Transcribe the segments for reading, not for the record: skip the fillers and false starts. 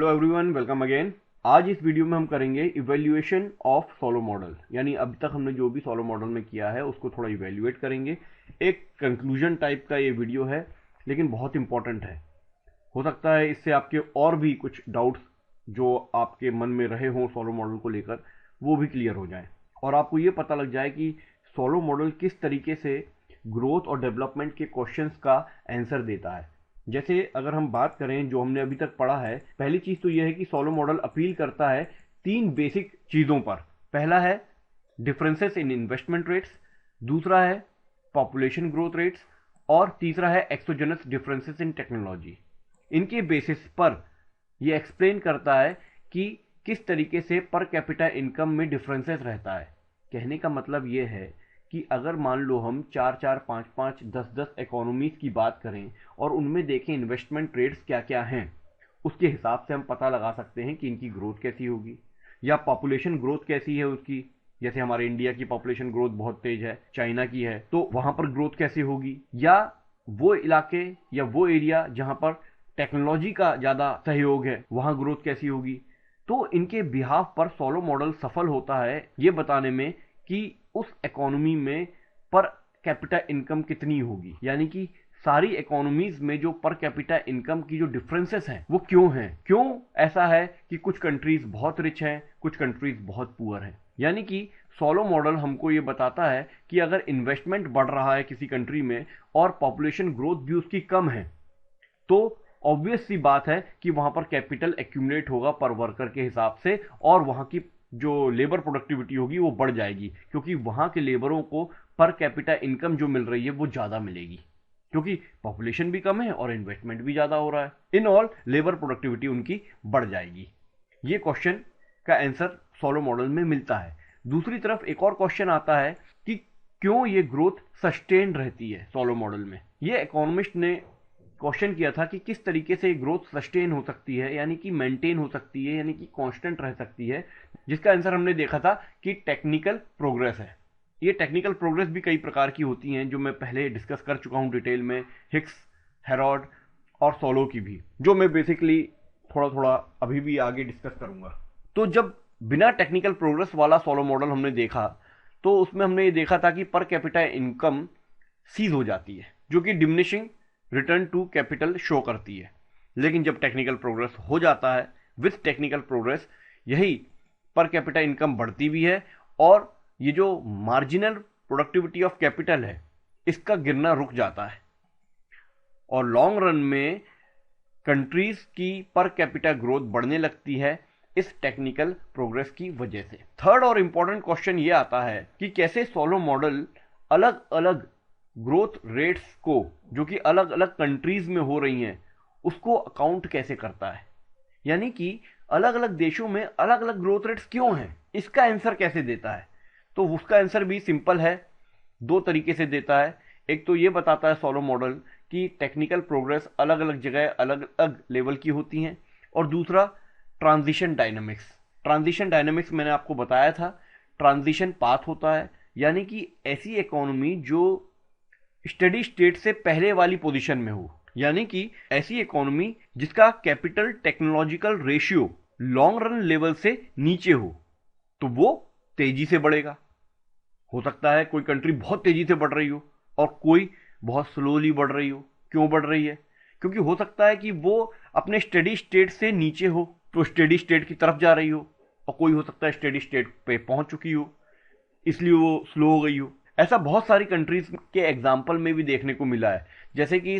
Hello everyone, welcome again. आज इस video में हम करेंगे इवेल्युएशन ऑफ सोलो मॉडल, यानी अभी तक हमने जो भी सोलो मॉडल में किया है उसको थोड़ा इवेल्युएट करेंगे। एक कंक्लूजन टाइप का ये वीडियो है, लेकिन बहुत इंपॉर्टेंट है। हो सकता है इससे आपके और भी कुछ डाउट्स जो आपके मन में रहे हों सोलो मॉडल को लेकर, वो भी क्लियर हो जाएं और आपको ये पता लग जाए कि सोलो मॉडल किस तरीके से ग्रोथ और डेवलपमेंट के क्वेश्चंस का आंसर देता है। जैसे अगर हम बात करें जो हमने अभी तक पढ़ा है, पहली चीज तो यह है कि सोलो मॉडल अपील करता है तीन बेसिक चीजों पर। पहला है डिफरेंसेस इन इन्वेस्टमेंट रेट्स, दूसरा है पॉपुलेशन ग्रोथ रेट्स और तीसरा है एक्सोजेनस डिफरेंसेस इन टेक्नोलॉजी। इनके बेसिस पर यह एक्सप्लेन करता है कि किस तरीके से पर कैपिटा इनकम में डिफरेंसेस रहता है। कहने का मतलब यह है कि अगर मान लो हम 4-4, 5-5, 10-10 इकोनॉमीज की बात करें और उनमें देखें इन्वेस्टमेंट रेट्स क्या क्या हैं, उसके हिसाब से हम पता लगा सकते हैं कि इनकी ग्रोथ कैसी होगी या पॉपुलेशन ग्रोथ कैसी है उसकी। जैसे हमारे इंडिया की पॉपुलेशन ग्रोथ बहुत तेज है, चाइना की है, तो वहां पर ग्रोथ कैसी होगी, या वो इलाके या वो एरिया जहां पर टेक्नोलॉजी का ज्यादा सहयोग है वहां ग्रोथ कैसी होगी। तो इनके बिहाफ पर सोलो मॉडल सफल होता है ये बताने में कि उस इकोनॉमी में पर कैपिटा इनकम कितनी होगी, यानी कि सारी इकोनॉमीज में जो पर कैपिटा इनकम की जो डिफरेंसेस हैं वो क्यों ऐसा है कि कुछ कंट्रीज बहुत रिच हैं, कुछ कंट्रीज बहुत पुअर हैं। यानी कि सोलो मॉडल हमको ये बताता है कि अगर इन्वेस्टमेंट बढ़ रहा है किसी कंट्री में और पॉपुलेशन ग्रोथ भी उसकी कम है, तो ऑब्वियस सी बात है कि वहां पर कैपिटल एक्यूमुलेट होगा पर वर्कर के हिसाब से और वहां की जो लेबर प्रोडक्टिविटी होगी वो बढ़ जाएगी, क्योंकि वहां के लेबरों को पर कैपिटा इनकम जो मिल रही है वो ज्यादा मिलेगी, क्योंकि पॉपुलेशन भी कम है और इन्वेस्टमेंट भी ज्यादा हो रहा है। इन ऑल लेबर प्रोडक्टिविटी उनकी बढ़ जाएगी। ये क्वेश्चन का आंसर सोलो मॉडल में मिलता है। दूसरी तरफ एक और क्वेश्चन आता है कि क्यों ये ग्रोथ सस्टेन रहती है सोलो मॉडल में। ये इकोनॉमिस्ट ने क्वेश्चन किया था कि किस तरीके से ग्रोथ सस्टेन हो सकती है, यानी कि मेंटेन हो सकती है, यानी कि कांस्टेंट रह सकती है। जिसका आंसर हमने देखा था कि टेक्निकल प्रोग्रेस है। ये टेक्निकल प्रोग्रेस भी कई प्रकार की होती हैं जो मैं पहले डिस्कस कर चुका हूं डिटेल में, हिक्स, हेरोड और सोलो की भी, जो मैं बेसिकली थोड़ा थोड़ा अभी भी आगे डिस्कस करूंगा। तो जब बिना टेक्निकल प्रोग्रेस वाला सोलो मॉडल हमने देखा तो उसमें हमने ये देखा था कि पर कैपिटा इनकम सीज हो जाती है, जो कि diminishing return to capital show करती है। लेकिन जब टेक्निकल प्रोग्रेस हो जाता है, विथ टेक्निकल प्रोग्रेस यही पर कैपिटा इनकम बढ़ती भी है और ये जो मार्जिनल प्रोडक्टिविटी ऑफ कैपिटल है इसका गिरना रुक जाता है और लॉन्ग रन में कंट्रीज की पर कैपिटा ग्रोथ बढ़ने लगती है इस टेक्निकल प्रोग्रेस की वजह से। थर्ड और इंपॉर्टेंट क्वेश्चन ये आता है कि कैसे सोलो मॉडल अलग अलग ग्रोथ रेट्स को जो कि अलग अलग कंट्रीज में हो रही हैं उसको अकाउंट कैसे करता है, यानी कि अलग अलग देशों में अलग अलग ग्रोथ रेट्स क्यों हैं, इसका आंसर कैसे देता है। तो उसका आंसर भी सिंपल है, दो तरीके से देता है। एक तो ये बताता है सोलो मॉडल कि टेक्निकल प्रोग्रेस अलग अलग जगह अलग अलग लेवल की होती हैं, और दूसरा ट्रांजिशन डायनामिक्स। ट्रांजिशन डायनामिक्स मैंने आपको बताया था, ट्रांजिशन पाथ होता है, यानी कि ऐसी इकोनॉमी जो स्टडी स्टेट से पहले वाली पोजीशन में हो, यानी कि ऐसी इकोनॉमी जिसका capital technological ratio long run level से नीचे हो, तो वो तेजी से बढ़ेगा। हो सकता है कोई कंट्री बहुत तेजी से बढ़ रही हो और कोई बहुत स्लोली बढ़ रही हो। क्यों बढ़ रही है? क्योंकि हो सकता है कि वो अपने स्टडी स्टेट से नीचे हो तो स्टडी स्टेट की तरफ जा रही हो, और कोई हो सकता है स्टडी स्टेट पे पहुंच चुकी हो इसलिए वो स्लो हो गई हो। ऐसा बहुत सारी कंट्रीज के एग्जाम्पल में भी देखने को मिला है। जैसे कि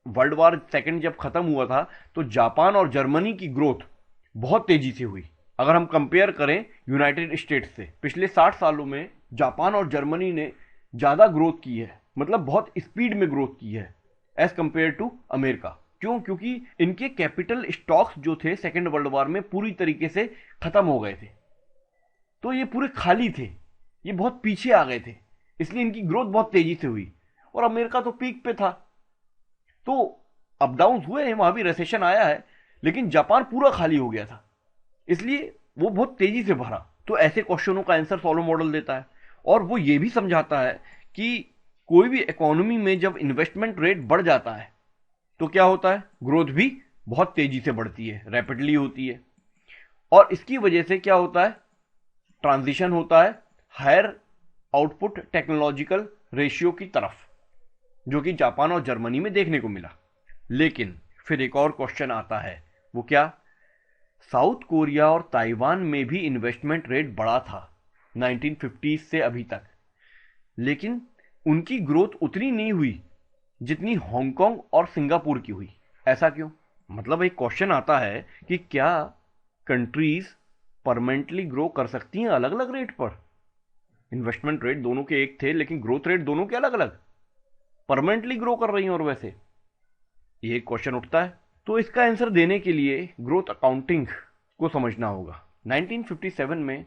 वर्ल्ड वॉर सेकेंड जब खत्म हुआ था तो जापान और जर्मनी की ग्रोथ बहुत तेजी से हुई। अगर हम कंपेयर करें यूनाइटेड स्टेट्स से, पिछले 60 सालों में जापान और जर्मनी ने ज्यादा ग्रोथ की है, मतलब बहुत स्पीड में ग्रोथ की है एज कंपेयर टू अमेरिका। क्यों? क्योंकि इनके कैपिटल स्टॉक्स जो थे सेकेंड वर्ल्ड वॉर में पूरी तरीके से खत्म हो गए थे, तो ये पूरे खाली थे, ये बहुत पीछे आ गए थे, इसलिए इनकी ग्रोथ बहुत तेजी से हुई। और अमेरिका तो पीक पे था, तो अप डाउन हुए हैं, वहां भी रिसेशन आया है, लेकिन जापान पूरा खाली हो गया था, इसलिए वो बहुत तेजी से भरा। तो ऐसे क्वेश्चनों का आंसर सोलो मॉडल देता है। और वो ये भी समझाता है कि कोई भी इकोनॉमी में जब इन्वेस्टमेंट रेट बढ़ जाता है तो क्या होता है, ग्रोथ भी बहुत तेजी से बढ़ती है, रैपिडली होती है। और इसकी वजह से क्या होता है, ट्रांजिशन होता है हायर आउटपुट टेक्नोलॉजिकल रेशियो की तरफ, जो कि जापान और जर्मनी में देखने को मिला। लेकिन फिर एक और क्वेश्चन आता है, वो क्या, साउथ कोरिया और ताइवान में भी इन्वेस्टमेंट रेट बढ़ा था 1950 से अभी तक, लेकिन उनकी ग्रोथ उतनी नहीं हुई जितनी हांगकांग और सिंगापुर की हुई। ऐसा क्यों? मतलब एक क्वेश्चन आता है कि क्या कंट्रीज परमानेंटली ग्रो कर सकती हैं अलग अलग रेट पर? इन्वेस्टमेंट रेट दोनों के एक थे, लेकिन ग्रोथ रेट दोनों के अलग अलग, परमानेंटली ग्रो कर रही हैं। और वैसे ये क्वेश्चन उठता है। तो इसका आंसर देने के लिए ग्रोथ अकाउंटिंग को समझना होगा। 1957 में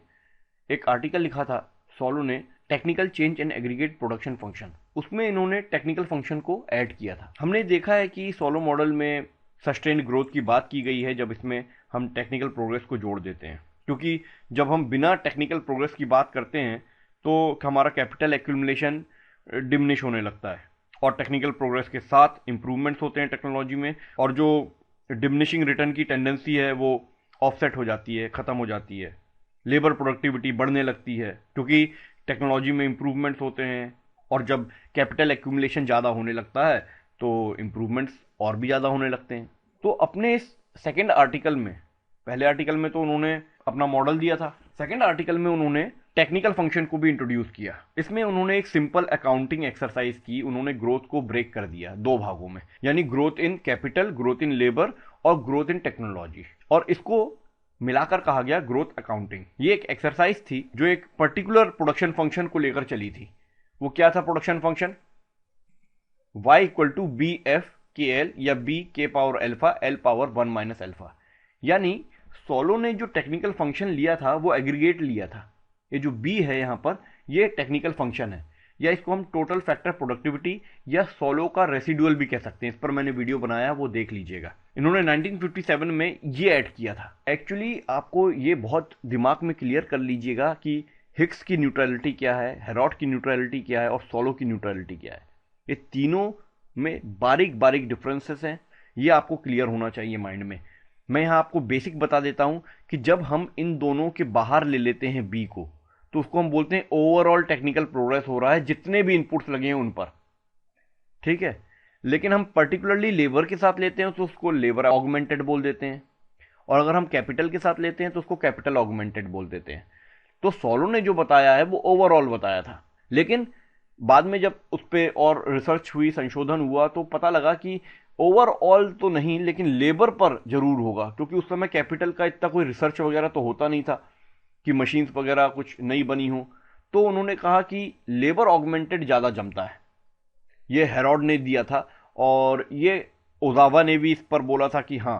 एक आर्टिकल लिखा था सोलो ने, technical change in aggregate production function. उसमें इन्होंने टेक्निकल फंक्शन को ऐड किया था। हमने देखा है कि सोलो मॉडल में सस्टेन्ड ग्रोथ की बात की गई है जब इसमें हम टेक्निकल प्रोग्रेस को जोड़ देते हैं, क्योंकि जब हम बिना टेक्निकल प्रोग्रेस की बात करते हैं तो हमारा कैपिटल एक्यूमुलेशन डिमिनिश होने लगता है, और टेक्निकल प्रोग्रेस के साथ इंप्रूवमेंट्स होते हैं टेक्नोलॉजी में, और जो डिमिनिशिंग रिटर्न की टेंडेंसी है वो ऑफसेट हो जाती है, ख़त्म हो जाती है। लेबर प्रोडक्टिविटी बढ़ने लगती है क्योंकि टेक्नोलॉजी में इंप्रूवमेंट्स होते हैं, और जब कैपिटल एक्यूमुलेशन ज़्यादा होने लगता है तो इंप्रूवमेंट्स और भी ज़्यादा होने लगते हैं। तो अपने इस सेकेंड आर्टिकल में, पहले आर्टिकल में तो उन्होंने अपना मॉडल दिया था, सेकेंड आर्टिकल में उन्होंने टेक्निकल फंक्शन को भी इंट्रोड्यूस किया। इसमें उन्होंने एक सिंपल अकाउंटिंग एक्सरसाइज की, उन्होंने ग्रोथ को ब्रेक कर दिया दो भागों में, यानी growth in capital, growth in labour और ग्रोथ इन टेक्नोलॉजी, और इसको मिलाकर कहा गया ग्रोथ अकाउंटिंग। ये एक एक्सरसाइज थी जो एक पर्टिकुलर प्रोडक्शन फंक्शन को लेकर चली थी। वो क्या था production function? y equal to b f k l या b k power alpha l power 1 minus alpha. यानी सोलो ने जो टेक्निकल फंक्शन लिया था वो एग्रीगेट लिया था। ये जो b है यहां पर, ये टेक्निकल फंक्शन है, या इसको हम टोटल फैक्टर प्रोडक्टिविटी या सोलो का रेसिडुअल भी कह सकते हैं। इस पर मैंने वीडियो बनाया, वो देख लीजिएगा। इन्होंने 1957 में ये ऐड किया था। एक्चुअली आपको ये बहुत दिमाग में क्लियर कर लीजिएगा कि हिग्स की न्यूट्रलिटी क्या है, हेरोट की न्यूट्रलिटी क्या है और सोलो की न्यूट्रलिटी क्या है। ये तीनों में बारीक बारीक डिफरेंसेस हैं, ये आपको क्लियर होना चाहिए माइंड में। मैं यहाँ आपको बेसिक बता देता हूँ कि जब हम इन दोनों के बाहर ले लेते हैं बी को, तो उसको हम बोलते हैं ओवरऑल टेक्निकल प्रोग्रेस हो रहा है जितने भी इनपुट्स लगे हैं उन पर, ठीक है। लेकिन हम पर्टिकुलरली लेबर के साथ लेते हैं तो उसको लेबर ऑगमेंटेड बोल देते हैं, और अगर हम कैपिटल के साथ लेते हैं तो उसको कैपिटल ऑगमेंटेड बोल देते हैं। तो सोलो ने जो बताया है वो ओवरऑल बताया था, लेकिन बाद में जब उस पर और रिसर्च हुई, संशोधन हुआ, तो पता लगा कि ओवरऑल तो नहीं लेकिन लेबर पर जरूर होगा, क्योंकि उस समय कैपिटल का इतना कोई रिसर्च वगैरह तो होता नहीं था कि मशीन्स वगैरह कुछ नई बनी हो। तो उन्होंने कहा कि लेबर ऑगमेंटेड ज़्यादा जमता है। ये हेरोड ने दिया था, और ये ओजावा ने भी इस पर बोला था कि हाँ,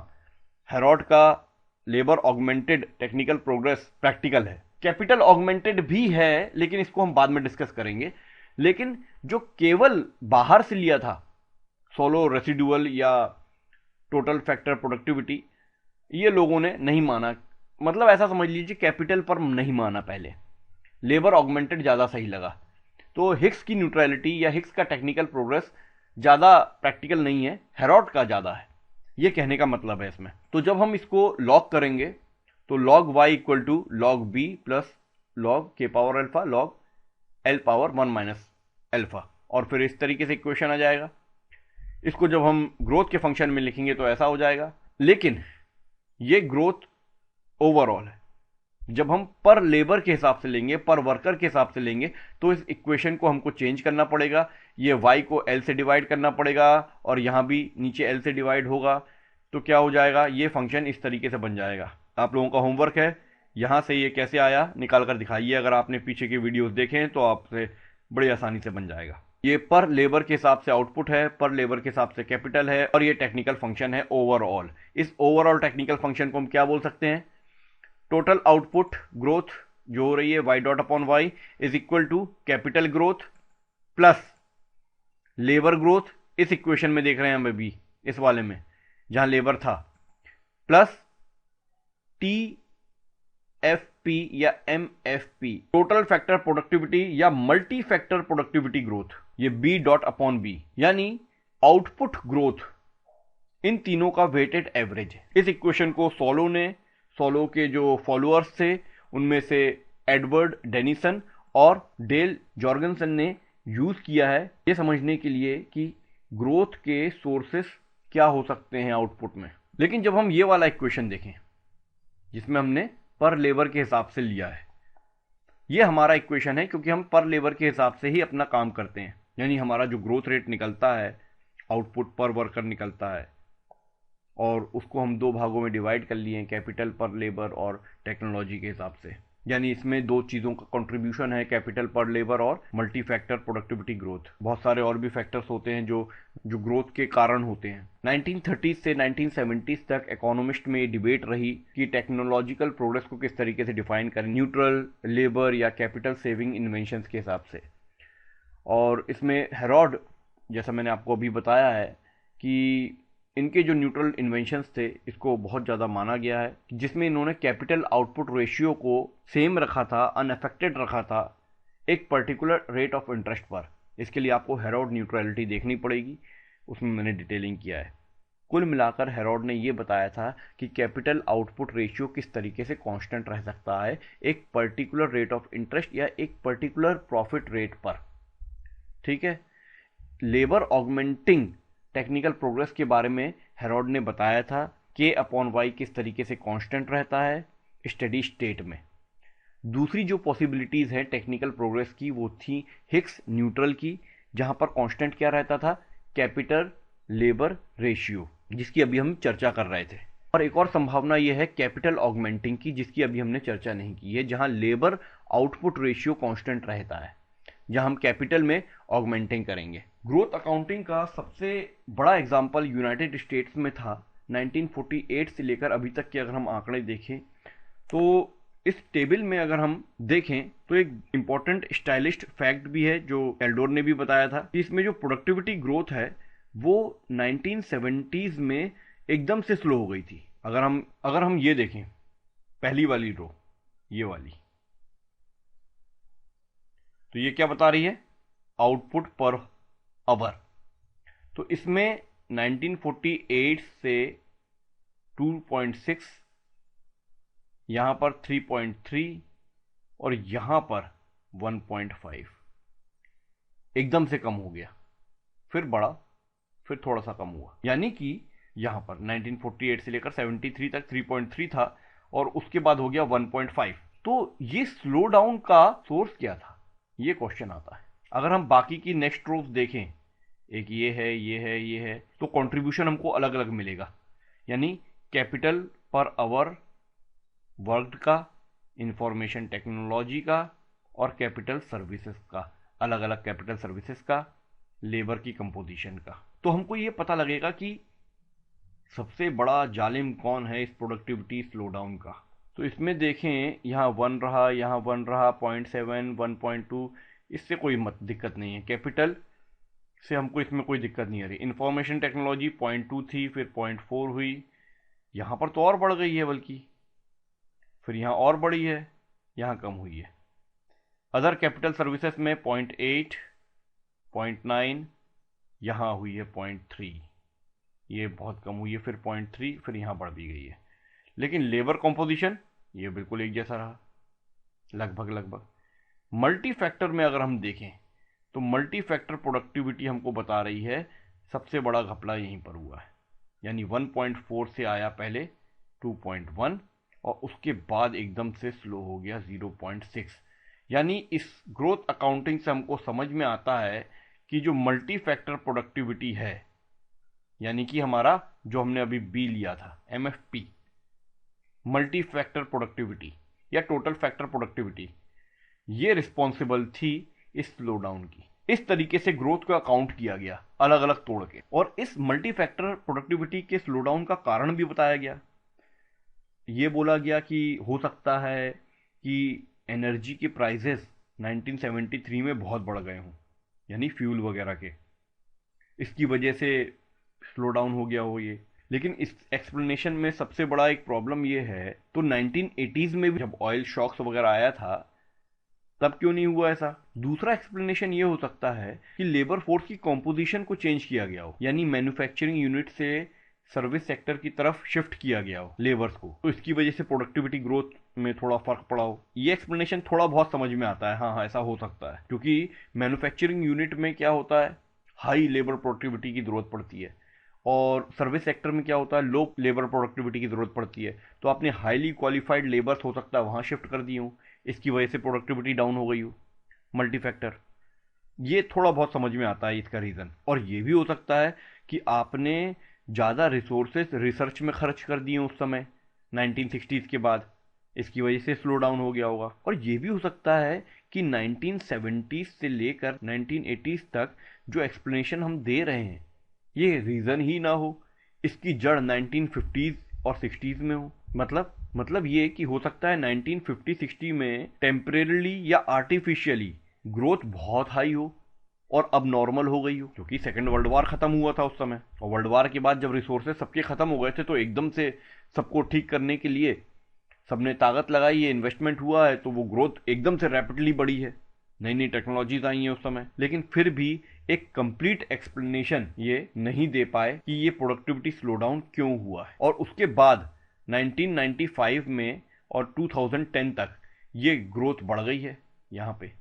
हेरोड का labour augmented technical progress practical है। कैपिटल ऑगमेंटेड भी है, लेकिन इसको हम बाद में डिस्कस करेंगे। लेकिन जो केवल बाहर से लिया था, सोलो रेसिडुअल या टोटल फैक्टर प्रोडक्टिविटी, ये लोगों ने नहीं माना। मतलब ऐसा समझ लीजिए कैपिटल पर नहीं माना पहले, लेबर ऑगमेंटेड ज़्यादा सही लगा। तो हिग्स की न्यूट्रलिटी या हिग्स का टेक्निकल प्रोग्रेस ज़्यादा प्रैक्टिकल नहीं है, हेरोड का ज़्यादा है, ये कहने का मतलब है इसमें। तो जब हम इसको लॉग करेंगे तो log Y equal to log B plus log K power alpha log L power 1 minus alpha, और फिर इस तरीके से इक्वेशन आ जाएगा। इसको जब हम ग्रोथ के फंक्शन में लिखेंगे तो ऐसा हो जाएगा। लेकिन ये ग्रोथ ओवरऑल है। जब हम पर लेबर के हिसाब से लेंगे, पर वर्कर के हिसाब से लेंगे, तो इस इक्वेशन को हमको चेंज करना पड़ेगा। ये y को l से डिवाइड करना पड़ेगा, और यहाँ भी नीचे l से डिवाइड होगा। तो क्या हो जाएगा, ये फंक्शन इस तरीके से बन जाएगा। आप लोगों का होमवर्क है, यहाँ से ये कैसे आया निकाल कर दिखाइए। अगर आपने पीछे के वीडियोस देखे हैं तो आपसे बड़ी आसानी से बन जाएगा। ये पर लेबर के हिसाब से आउटपुट है, पर लेबर के हिसाब से कैपिटल है, और ये टेक्निकल फंक्शन है ओवरऑल। इस ओवरऑल टेक्निकल फंक्शन को हम क्या बोल सकते हैं? टोटल आउटपुट ग्रोथ जो हो रही है y dot upon y is equal to capital growth plus labour growth. इस इक्वेशन में देख रहे हैं हम अभी, इस वाले में जहां लेबर था, प्लस टी एफ पी या M F P, total factor productivity या मल्टी फैक्टर प्रोडक्टिविटी ग्रोथ, ये b डॉट अपॉन बी। यानी आउटपुट ग्रोथ इन तीनों का वेटेड एवरेज है। इस इक्वेशन को सोलो के जो फॉलोअर्स थे उनमें से एडवर्ड डेनिसन और डेल जॉर्गनसन ने यूज किया है ये समझने के लिए कि ग्रोथ के सोर्सेस क्या हो सकते हैं आउटपुट में। लेकिन जब हम ये वाला इक्वेशन देखें जिसमें हमने पर लेबर के हिसाब से लिया है, ये हमारा इक्वेशन है क्योंकि हम पर लेबर के हिसाब से ही अपना काम करते हैं, यानी हमारा जो ग्रोथ रेट निकलता है, आउटपुट पर वर्कर निकलता है, और उसको हम दो भागों में डिवाइड कर लिए हैं, कैपिटल पर लेबर और टेक्नोलॉजी के हिसाब से। यानी इसमें दो चीज़ों का कंट्रीब्यूशन है, कैपिटल पर लेबर और मल्टी फैक्टर प्रोडक्टिविटी ग्रोथ। बहुत सारे और भी फैक्टर्स होते हैं जो ग्रोथ के कारण होते हैं। 1930s से 1970s तक इकोनॉमिस्ट में डिबेट रही कि टेक्नोलॉजिकल प्रोग्रेस को किस तरीके से डिफाइन करें, न्यूट्रल, लेबर या कैपिटल सेविंग इन्वेंशंस के हिसाब से। और इसमें हेरोड, जैसा मैंने आपको अभी बताया है कि इनके जो न्यूट्रल इन्वेंशंस थे इसको बहुत ज़्यादा माना गया है, जिसमें इन्होंने कैपिटल आउटपुट रेशियो को सेम रखा था, अनअफेक्टेड रखा था एक पर्टिकुलर रेट ऑफ इंटरेस्ट पर। इसके लिए आपको हेरोड न्यूट्रलिटी देखनी पड़ेगी, उसमें मैंने डिटेलिंग किया है। कुल मिलाकर हेरोड ने ये बताया था कि कैपिटल आउटपुट रेशियो किस तरीके से कांस्टेंट रह सकता है एक पर्टिकुलर रेट ऑफ इंटरेस्ट या एक पर्टिकुलर प्रॉफिट रेट पर। ठीक है। लेबर ऑगमेंटिंग टेक्निकल प्रोग्रेस के बारे में हेरोड ने बताया था K/Y किस तरीके से कांस्टेंट रहता है स्टेडी स्टेट में। दूसरी जो पॉसिबिलिटीज है टेक्निकल प्रोग्रेस की वो थी हिक्स न्यूट्रल की, जहां पर कांस्टेंट क्या रहता था, कैपिटल लेबर रेशियो, जिसकी अभी हम चर्चा कर रहे थे। और एक और संभावना यह है कैपिटल ऑगमेंटिंग की, जिसकी अभी हमने चर्चा नहीं की है, जहां लेबर आउटपुट रेशियो कांस्टेंट रहता है, जहां हम कैपिटल में ऑगमेंटिंग करेंगे। ग्रोथ अकाउंटिंग का सबसे बड़ा एग्जाम्पल यूनाइटेड स्टेट्स में था 1948 से लेकर अभी तक के। अगर हम आंकड़े देखें तो इस टेबल में अगर हम देखें तो एक इंपॉर्टेंट स्टाइलिस्ट फैक्ट भी है जो एल्डोर ने भी बताया था कि इसमें जो प्रोडक्टिविटी ग्रोथ है वो 1970s में एकदम से स्लो हो गई थी। अगर हम ये देखें पहली वाली रो, ये वाली, तो ये क्या बता रही है, आउटपुट पर आवर। तो इसमें 1948 से 2.6, यहां पर 3.3 और यहां पर 1.5 एकदम से कम हो गया, फिर बढ़ा, फिर थोड़ा सा कम हुआ। यानी कि यहां पर 1948 से लेकर 73 तक 3.3 था और उसके बाद हो गया 1.5। तो ये स्लो डाउन का सोर्स क्या था, ये क्वेश्चन आता है। अगर हम बाकी की नेक्स्ट रोज देखें, एक ये है, ये है, ये है, तो कंट्रीब्यूशन हमको अलग अलग मिलेगा। यानी कैपिटल पर आवर वर्कड का, इंफॉर्मेशन टेक्नोलॉजी का और कैपिटल सर्विसेज का, अलग अलग कैपिटल सर्विसेज का, लेबर की कंपोजिशन का। तो हमको ये पता लगेगा कि सबसे बड़ा जालिम कौन है इस प्रोडक्टिविटी स्लो डाउन का। तो इसमें देखें यहाँ 1 रहा, यहाँ 1 रहा, 0.7, 1.2, इससे कोई दिक्कत नहीं है। कैपिटल से हमको इसमें कोई दिक्कत नहीं आ रही। इंफॉर्मेशन टेक्नोलॉजी 0.2 थी, फिर 0.4 हुई, यहाँ पर तो और बढ़ गई है बल्कि, फिर यहाँ और बढ़ी है, यहाँ कम हुई है। अदर कैपिटल सर्विसेज में 0.8, 0.9, यहाँ हुई है 0.3, ये बहुत कम हुई है, फिर 0.3, फिर यहाँ बढ़ भी गई है। लेकिन लेबर कॉम्पोजिशन ये बिल्कुल एक जैसा रहा, लगभग। मल्टी फैक्टर में अगर हम देखें तो मल्टी फैक्टर प्रोडक्टिविटी हमको बता रही है सबसे बड़ा घपला यहीं पर हुआ है। यानी 1.4 से आया पहले 2.1 और उसके बाद एकदम से स्लो हो गया 0.6। यानी इस ग्रोथ अकाउंटिंग से हमको समझ में आता है कि जो मल्टी फैक्टर प्रोडक्टिविटी है, यानी कि हमारा जो हमने अभी बी लिया था MFP, मल्टी फैक्टर प्रोडक्टिविटी या टोटल फैक्टर प्रोडक्टिविटी, ये रिस्पॉन्सिबल थी इस स्लो डाउन की। इस तरीके से ग्रोथ को अकाउंट किया गया अलग अलग तोड़ के, और इस मल्टी फैक्टर प्रोडक्टिविटी के स्लो डाउन का कारण भी बताया गया। ये बोला गया कि हो सकता है कि एनर्जी के प्राइसेस 1973 में बहुत बढ़ गए हों, यानी फ्यूल वगैरह के, इसकी वजह से स्लो डाउन हो गया हो ये। लेकिन इस एक्सप्लेनेशन में सबसे बड़ा एक प्रॉब्लम ये है, तो 1980s में भी जब ऑयल शॉक्स वगैरह आया था तब क्यों नहीं हुआ ऐसा। दूसरा एक्सप्लेनेशन ये हो सकता है कि लेबर फोर्स की कॉम्पोजिशन को चेंज किया गया हो, यानी मैन्युफैक्चरिंग यूनिट से सर्विस सेक्टर की तरफ शिफ्ट किया गया हो लेबर्स को, तो इसकी वजह से प्रोडक्टिविटी ग्रोथ में थोड़ा फर्क पड़ा हो। ये एक्सप्लेनेशन थोड़ा बहुत समझ में आता है, हाँ हाँ ऐसा हो सकता है, क्योंकि मैन्युफैक्चरिंग यूनिट में क्या होता है, हाई लेबर प्रोडक्टिविटी की जरूरत पड़ती है, और सर्विस सेक्टर में क्या होता है, लो लेबर प्रोडक्टिविटी की जरूरत पड़ती है। तो आपने हाईली क्वालिफाइड लेबर्स हो सकता है वहां शिफ्ट कर दिए हो, इसकी वजह से प्रोडक्टिविटी डाउन हो गई हो। मल्टी फैक्टर, ये थोड़ा बहुत समझ में आता है इसका रीज़न। और ये भी हो सकता है कि आपने ज़्यादा रिसोर्सेस रिसर्च में खर्च कर दिए उस समय 1960s के बाद, इसकी वजह से स्लो डाउन हो गया होगा। और ये भी हो सकता है कि 1970s से लेकर 1980s तक जो एक्सप्लेनेशन हम दे रहे हैं ये रीज़न ही ना हो, इसकी जड़ 1950s और 60s में हो। मतलब ये कि हो सकता है 1950-60 में टेम्परेरली या आर्टिफिशियली ग्रोथ बहुत हाई हो और अब नॉर्मल हो गई हो, क्योंकि सेकेंड वर्ल्ड वॉर खत्म हुआ था उस समय, और वर्ल्ड वॉर के बाद जब रिसोर्सेज सबके खत्म हो गए थे तो एकदम से सबको ठीक करने के लिए सबने ताकत लगाई है, इन्वेस्टमेंट हुआ है, तो वो ग्रोथ एकदम से रैपिडली बढ़ी है, नई नई टेक्नोलॉजीज आई हैं उस समय। लेकिन फिर भी एक कंप्लीट एक्सप्लेनेशन ये नहीं दे पाए कि ये प्रोडक्टिविटी स्लो डाउन क्यों हुआ है। और उसके बाद 1995 में और 2010 तक ये ग्रोथ बढ़ गई है, यहाँ पे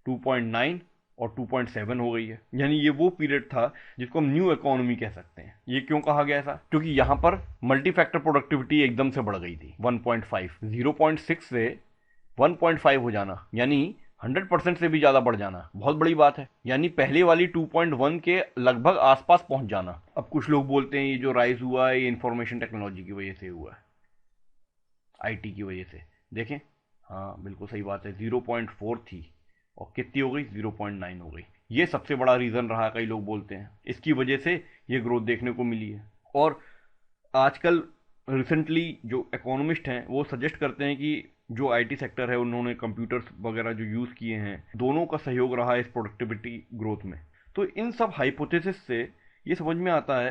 2.9 और 2.7 हो गई है। यानी ये वो पीरियड था जिसको हम न्यू इकोनॉमी कह सकते हैं। ये क्यों कहा गया ऐसा, क्योंकि यहाँ पर मल्टी फैक्टर प्रोडक्टिविटी एकदम से बढ़ गई थी। 1.5 0.6 से 1.5 हो जाना, यानी 100% से भी ज्यादा बढ़ जाना बहुत बड़ी बात है। यानी पहले वाली 2.1 के लगभग आसपास पहुंच जाना। अब कुछ लोग बोलते हैं ये जो राइज हुआ है ये इंफॉर्मेशन टेक्नोलॉजी की वजह से हुआ है, आईटी की वजह से। देखें, हाँ बिल्कुल सही बात है, 0.4 थी और कितनी हो गई, 0.9 हो गई। ये सबसे बड़ा रीज़न रहा, कई लोग बोलते हैं इसकी वजह से ये ग्रोथ देखने को मिली है। और आजकल रिसेंटली जो इकोनॉमिस्ट हैं वो सजेस्ट करते हैं कि जो आईटी सेक्टर है उन्होंने कंप्यूटर्स वगैरह जो यूज़ किए हैं, दोनों का सहयोग रहा है इस प्रोडक्टिविटी ग्रोथ में। तो इन सब हाइपोथेसिस से ये समझ में आता है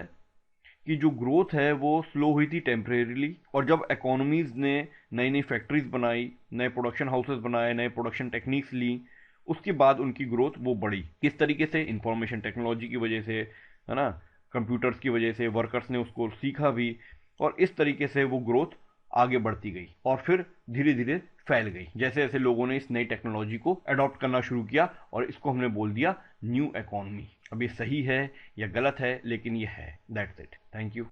कि जो ग्रोथ है वो स्लो हुई थी टेम्परेरीली, और जब इकोनॉमीज ने नई नई फैक्ट्रीज बनाई, नए प्रोडक्शन हाउसेस बनाए, नए प्रोडक्शन टेक्निक्स ली, उसके बाद उनकी ग्रोथ वो बढ़ी। किस तरीके से, इंफॉर्मेशन टेक्नोलॉजी की वजह से, है ना, कंप्यूटर्स की वजह से, वर्कर्स ने उसको सीखा भी, और इस तरीके से वो ग्रोथ आगे बढ़ती गई और फिर धीरे धीरे फैल गई, जैसे जैसे लोगों ने इस नई टेक्नोलॉजी को अडॉप्ट करना शुरू किया, और इसको हमने बोल दिया न्यू इकोनॉमी। अब ये सही है या गलत है, लेकिन ये है। That's it, thank you.